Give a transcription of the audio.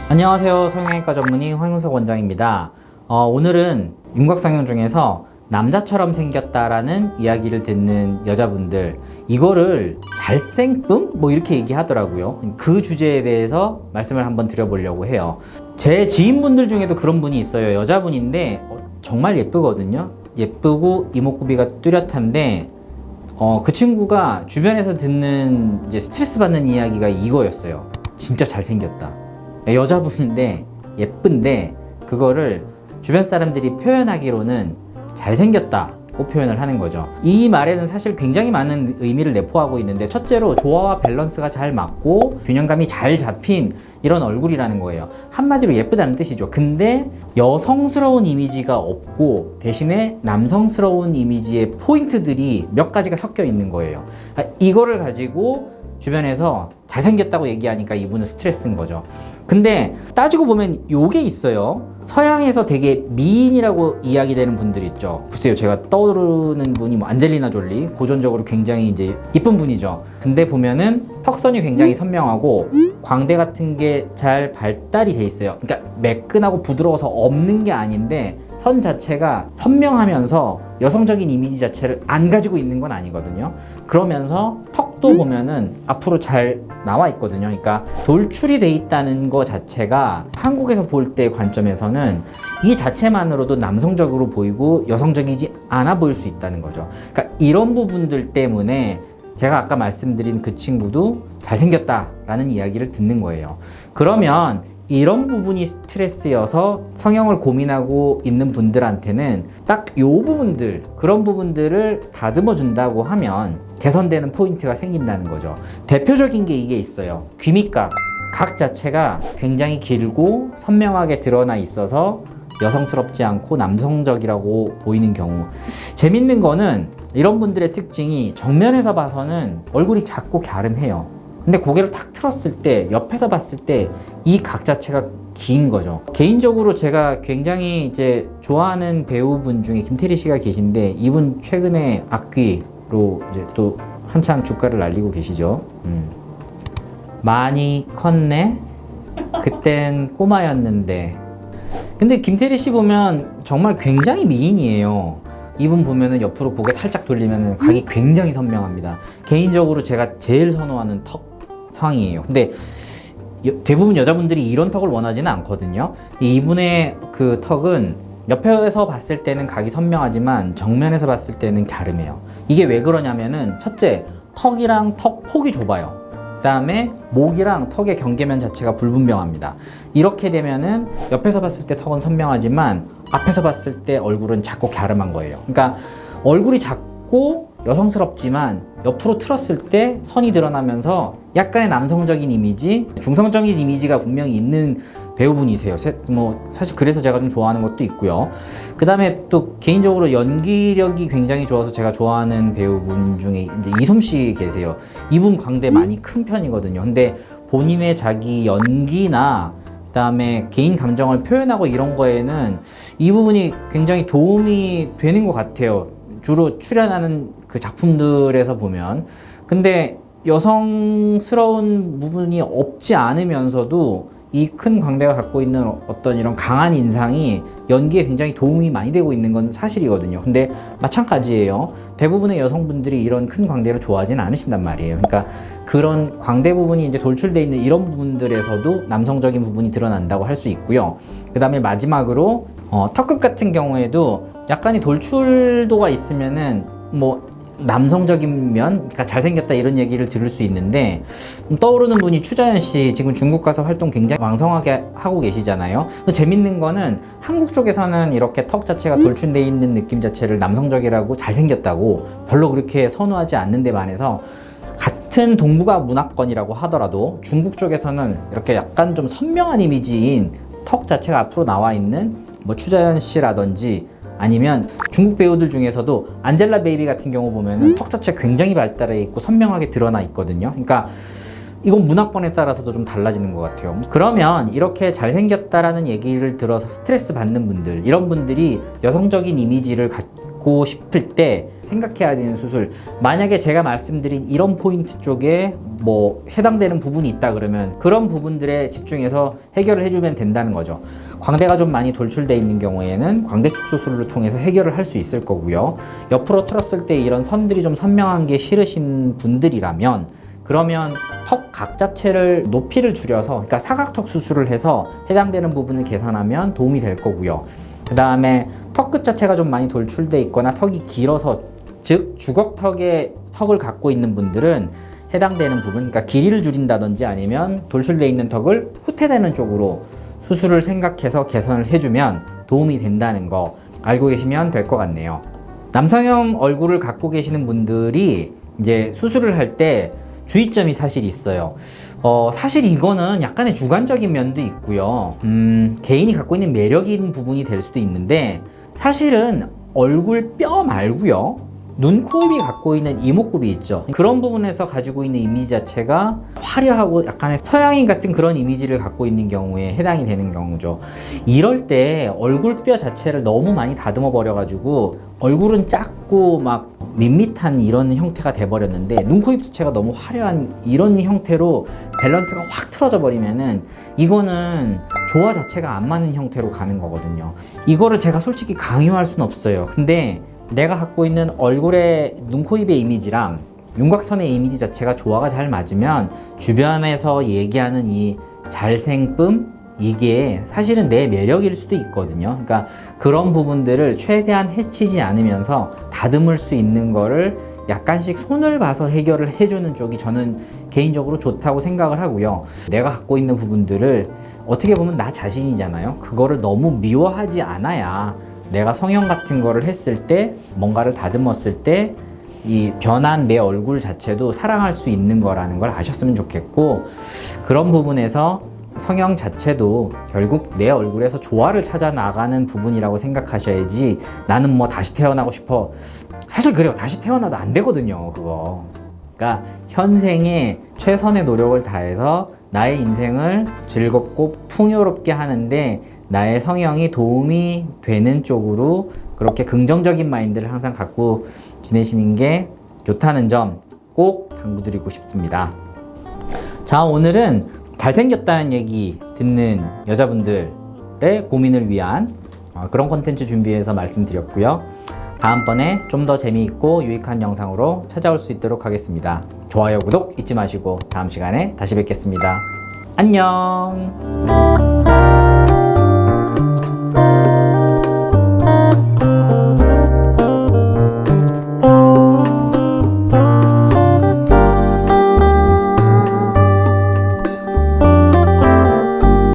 안녕하세요. 성형외과 전문의 황윤석 원장입니다. 오늘은 윤곽성형 중에서 남자처럼 생겼다라는 이야기를 듣는 여자분들, 이거를 잘생쁨? 뭐 이렇게 얘기하더라고요. 그 주제에 대해서 말씀을 한번 드려보려고 해요. 제 지인분들 중에도 그런 분이 있어요. 여자분인데 정말 예쁘거든요. 예쁘고 이목구비가 뚜렷한데 그 친구가 주변에서 듣는 이제 스트레스 받는 이야기가 이거였어요. 진짜 잘생겼다. 여자분인데 예쁜데 그거를 주변 사람들이 표현하기로는 잘생겼다고 표현을 하는 거죠. 이 말에는 사실 굉장히 많은 의미를 내포하고 있는데, 첫째로 조화와 밸런스가 잘 맞고 균형감이 잘 잡힌 이런 얼굴이라는 거예요. 한마디로 예쁘다는 뜻이죠. 근데 여성스러운 이미지가 없고 대신에 남성스러운 이미지의 포인트들이 몇 가지가 섞여 있는 거예요. 이거를 가지고 주변에서 잘생겼다고 얘기하니까 이분은 스트레스인 거죠. 근데 따지고 보면 요게 있어요. 서양에서 되게 미인이라고 이야기되는 분들 있죠. 글쎄요, 제가 떠오르는 분이 뭐 안젤리나 졸리, 고전적으로 굉장히 이제 이쁜 분이죠. 근데 보면은 턱선이 굉장히 선명하고 광대 같은 게 잘 발달이 돼 있어요. 그러니까 매끈하고 부드러워서 없는 게 아닌데 선 자체가 선명하면서 여성적인 이미지 자체를 안 가지고 있는 건 아니거든요. 그러면서 턱도 보면은 앞으로 잘 나와 있거든요. 그러니까 돌출이 돼 있다는 거 자체가 한국에서 볼 때 관점에서는 이 자체만으로도 남성적으로 보이고 여성적이지 않아 보일 수 있다는 거죠. 그러니까 이런 부분들 때문에 제가 아까 말씀드린 그 친구도 잘생겼다라는 이야기를 듣는 거예요. 그러면 이런 부분이 스트레스여서 성형을 고민하고 있는 분들한테는 딱 요 부분들, 그런 부분들을 다듬어 준다고 하면 개선되는 포인트가 생긴다는 거죠. 대표적인 게 이게 있어요. 귀밑각. 각 자체가 굉장히 길고 선명하게 드러나 있어서 여성스럽지 않고 남성적이라고 보이는 경우. 재밌는 거는 이런 분들의 특징이 정면에서 봐서는 얼굴이 작고 갸름해요. 근데 고개를 탁 틀었을 때, 옆에서 봤을 때 이 각 자체가 긴 거죠. 개인적으로 제가 굉장히 이제 좋아하는 배우분 중에 김태리 씨가 계신데, 이분 최근에 악귀로 이제 또 한창 주가를 날리고 계시죠. 많이 컸네? 그땐 꼬마였는데. 근데 김태리 씨 보면 정말 굉장히 미인이에요. 이분 보면은 옆으로 고개 살짝 돌리면은 각이 굉장히 선명합니다. 개인적으로 제가 제일 선호하는 턱상이에요. 근데 대부분 여자분들이 이런 턱을 원하지는 않거든요. 이분의 그 턱은 옆에서 봤을 때는 각이 선명하지만 정면에서 봤을 때는 갸름해요. 이게 왜 그러냐면은, 첫째, 턱이랑 턱 폭이 좁아요. 그 다음에 목이랑 턱의 경계면 자체가 불분명합니다. 이렇게 되면은 옆에서 봤을 때 턱은 선명하지만 앞에서 봤을 때 얼굴은 작고 갸름한 거예요. 그러니까 얼굴이 작고 여성스럽지만 옆으로 틀었을 때 선이 드러나면서 약간의 남성적인 이미지, 중성적인 이미지가 분명히 있는 배우분이세요. 뭐 사실 그래서 제가 좀 좋아하는 것도 있고요. 그 다음에 또 개인적으로 연기력이 굉장히 좋아서 제가 좋아하는 배우분 중에 이제 이솜 씨 계세요. 이분 광대 많이 큰 편이거든요. 근데 본인의 자기 연기나 그다음에 개인 감정을 표현하고 이런 거에는 이 부분이 굉장히 도움이 되는 것 같아요. 주로 출연하는 그 작품들에서 보면. 근데 여성스러운 부분이 없지 않으면서도 이 큰 광대가 갖고 있는 어떤 이런 강한 인상이 연기에 굉장히 도움이 많이 되고 있는 건 사실이거든요. 근데 마찬가지예요. 대부분의 여성분들이 이런 큰 광대를 좋아하지는 않으신단 말이에요. 그러니까 그런 광대 부분이 이제 돌출되어 있는 이런 부분들에서도 남성적인 부분이 드러난다고 할 수 있고요. 그 다음에 마지막으로 턱끝 같은 경우에도 약간의 돌출도가 있으면은 뭐 남성적인 면, 그러니까 잘생겼다 이런 얘기를 들을 수 있는데, 떠오르는 분이 추자연 씨, 지금 중국 가서 활동 굉장히 왕성하게 하고 계시잖아요. 재밌는 거는 한국 쪽에서는 이렇게 턱 자체가 돌출되어 있는 느낌 자체를 남성적이라고 잘생겼다고 별로 그렇게 선호하지 않는 데 반해서, 같은 동북아 문화권이라고 하더라도 중국 쪽에서는 이렇게 약간 좀 선명한 이미지인 턱 자체가 앞으로 나와 있는 뭐 추자연 씨라든지, 아니면 중국 배우들 중에서도 안젤라 베이비 같은 경우 보면은 턱 자체가 굉장히 발달해 있고 선명하게 드러나 있거든요. 그러니까 이건 문화권에 따라서도 좀 달라지는 것 같아요. 그러면 이렇게 잘생겼다라는 얘기를 들어서 스트레스 받는 분들, 이런 분들이 여성적인 이미지를 갖고 갖고 싶을 때 생각해야 되는 수술, 만약에 제가 말씀드린 이런 포인트 쪽에 뭐 해당되는 부분이 있다 그러면 그런 부분들에 집중해서 해결을 해주면 된다는 거죠. 광대가 좀 많이 돌출되어 있는 경우에는 광대축 수술을 통해서 해결을 할 수 있을 거고요. 옆으로 틀었을 때 이런 선들이 좀 선명한 게 싫으신 분들이라면, 그러면 턱 각 자체를 높이를 줄여서, 그러니까 사각턱 수술을 해서 해당되는 부분을 개선하면 도움이 될 거고요. 그 다음에 턱 끝 자체가 좀 많이 돌출돼 있거나 턱이 길어서, 즉 주걱턱에 턱을 갖고 있는 분들은 해당되는 부분, 그러니까 길이를 줄인다든지 아니면 돌출돼 있는 턱을 후퇴되는 쪽으로 수술을 생각해서 개선을 해주면 도움이 된다는 거 알고 계시면 될 것 같네요. 남성형 얼굴을 갖고 계시는 분들이 이제 수술을 할 때 주의점이 사실 있어요. 사실 이거는 약간의 주관적인 면도 있고요. 개인이 갖고 있는 매력인 부분이 될 수도 있는데, 사실은 얼굴 뼈 말고요. 눈, 코, 입이 갖고 있는 이목구비 있죠. 그런 부분에서 가지고 있는 이미지 자체가 화려하고 약간의 서양인 같은 그런 이미지를 갖고 있는 경우에 해당이 되는 경우죠. 이럴 때 얼굴 뼈 자체를 너무 많이 다듬어 버려가지고 얼굴은 작고 막 밋밋한 이런 형태가 돼버렸는데, 눈, 코, 입 자체가 너무 화려한 이런 형태로 밸런스가 확 틀어져 버리면은 이거는 조화 자체가 안 맞는 형태로 가는 거거든요. 이거를 제가 솔직히 강요할 수는 없어요. 근데 내가 갖고 있는 얼굴의 눈, 코, 입의 이미지랑 윤곽선의 이미지 자체가 조화가 잘 맞으면 주변에서 얘기하는 이 잘생쁨, 이게 사실은 내 매력일 수도 있거든요. 그러니까 그런 부분들을 최대한 해치지 않으면서 다듬을 수 있는 거를 약간씩 손을 봐서 해결을 해주는 쪽이 저는 개인적으로 좋다고 생각을 하고요. 내가 갖고 있는 부분들을 어떻게 보면 나 자신이잖아요. 그거를 너무 미워하지 않아야 내가 성형 같은 거를 했을 때, 뭔가를 다듬었을 때 이 변한 내 얼굴 자체도 사랑할 수 있는 거라는 걸 아셨으면 좋겠고, 그런 부분에서 성형 자체도 결국 내 얼굴에서 조화를 찾아 나가는 부분이라고 생각하셔야지, 나는 뭐 다시 태어나고 싶어. 사실 그래요. 다시 태어나도 안 되거든요, 그거. 그러니까 현생에 최선의 노력을 다해서 나의 인생을 즐겁고 풍요롭게 하는데 나의 성형이 도움이 되는 쪽으로 그렇게 긍정적인 마인드를 항상 갖고 지내시는 게 좋다는 점 꼭 당부드리고 싶습니다. 자, 오늘은 잘생겼다는 얘기 듣는 여자분들의 고민을 위한 그런 콘텐츠 준비해서 말씀드렸고요. 다음번에 좀 더 재미있고 유익한 영상으로 찾아올 수 있도록 하겠습니다. 좋아요, 구독 잊지 마시고 다음 시간에 다시 뵙겠습니다. 안녕.